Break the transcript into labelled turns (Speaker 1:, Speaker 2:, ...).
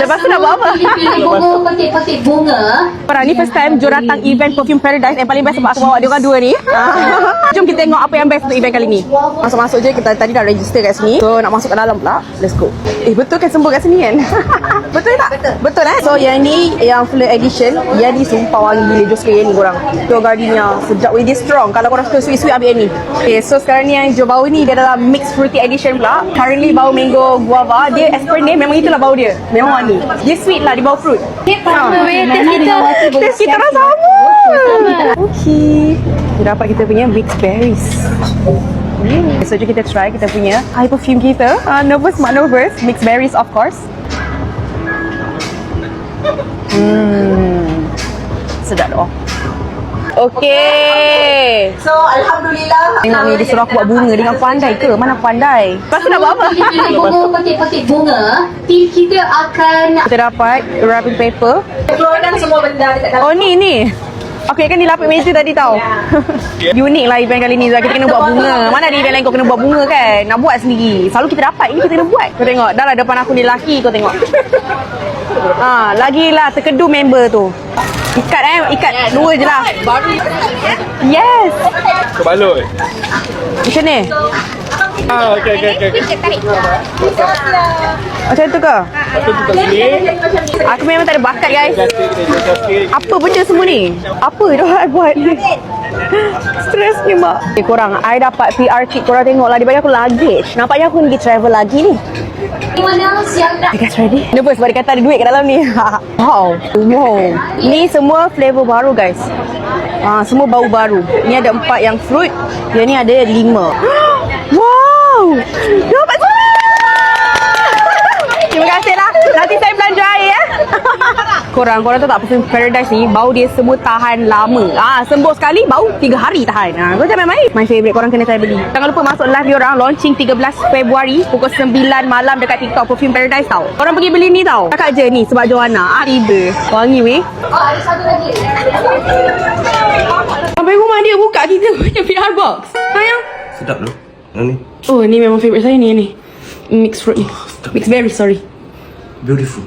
Speaker 1: Lepas tu nak buat apa?
Speaker 2: Pilih bunga, petik-petik bunga.
Speaker 1: Orang ni first time diorang datang event Perfume Paradise. Yang paling best sebab aku bawa diorang dua ni. Jom kita tengok apa yang best untuk event kali ni. Masuk-masuk je, kita tadi dah register kat sini. So nak masuk ke dalam pula. Let's go. Betul kan sembur kat sini kan? Betul tak? Betul So yang ni, yang full edition. Yang ni sumpah wangi gila. Jom sekali yang ni korang. Tu gardenia sedap. Dia strong. Kalau korang suka sweet-sweet, ambil yang ni. Okay, so sekarang ni yang hijau bau ni, dia adalah mixed fruity edition pula. Currently bau mango guava. Dia as per name, memang itulah bau dia. Memang wangi. Dia sweet lah, dia bau fruit. Taste kita dah sama. Okay, kita dapat kita punya mixed berries. So jom kita try kita punya high perfume kita. Nervous mak nervous. Mixed berries of course. Sedap doh. Okay.
Speaker 2: So, Alhamdulillah.
Speaker 1: Tengok ni, dia suruh aku buat bunga. Dia aku pandai ke? Mana aku pandai? Lepas tu nak buat apa?
Speaker 2: Pilih bunga, petik-petik bunga. Tim kita akan
Speaker 1: Kita dapat wrapping paper.
Speaker 2: keluarkan semua benda dekat dalam.
Speaker 1: Oh ni. Okay kan dilapik meja tadi tau. Unik lah event kali ni. Kita kena buat bunga. Mana ada event lain kau kena buat bunga kan? Nak buat sendiri. Selalu kita dapat, ini kita kena buat. Kau tengok, dah lah depan aku ni lelaki kau tengok. Lagilah terkedu member tu. Ikat dua je lah. Yes.
Speaker 3: Kebalut.
Speaker 1: Macam ni.
Speaker 3: Okey.
Speaker 1: Macam tu ke?
Speaker 3: Lepas tu kita sini.
Speaker 1: Aku memang tak ada bakat guys.
Speaker 3: Sikit.
Speaker 1: Apa benda semua ni? Apa dah buat ni? Stres ni mak. Okay korang, I dapat PR kit. Korang tengok lah, dia bagi aku luggage. Nampaknya aku pergi travel lagi ni.
Speaker 2: Mana siang dah.
Speaker 1: You guys ready? Nervous sebab dia kata ada duit kat dalam ni. Wow. Ni semua flavor baru guys. Semua bau baru. Ni ada 4 yang fruit. Yang ni ada 5. Wow. Dapat semua. Terima kasih lah. Nanti saya belanja air ya. Korang tahu tak Perfume Paradise ni bau dia semua tahan lama. Sembuh sekali bau 3 hari tahan. Kau jangan main-main. My favourite, korang kena try beli. Jangan lupa masuk live diorang launching 13 Februari pukul 9 malam dekat TikTok Perfume Paradise tau. Korang pergi beli ni tau. Kakak je ni sebab Joanna. Tiba. Wangi weh.
Speaker 2: Ada satu lagi.
Speaker 1: Sampai rumah dia buka kita punya PR box. Sayang.
Speaker 3: Sedap tu. Yang ni.
Speaker 1: Oh ni memang favourite saya ni. Mixed fruit ni. Mixed berry sorry.
Speaker 3: Beautiful.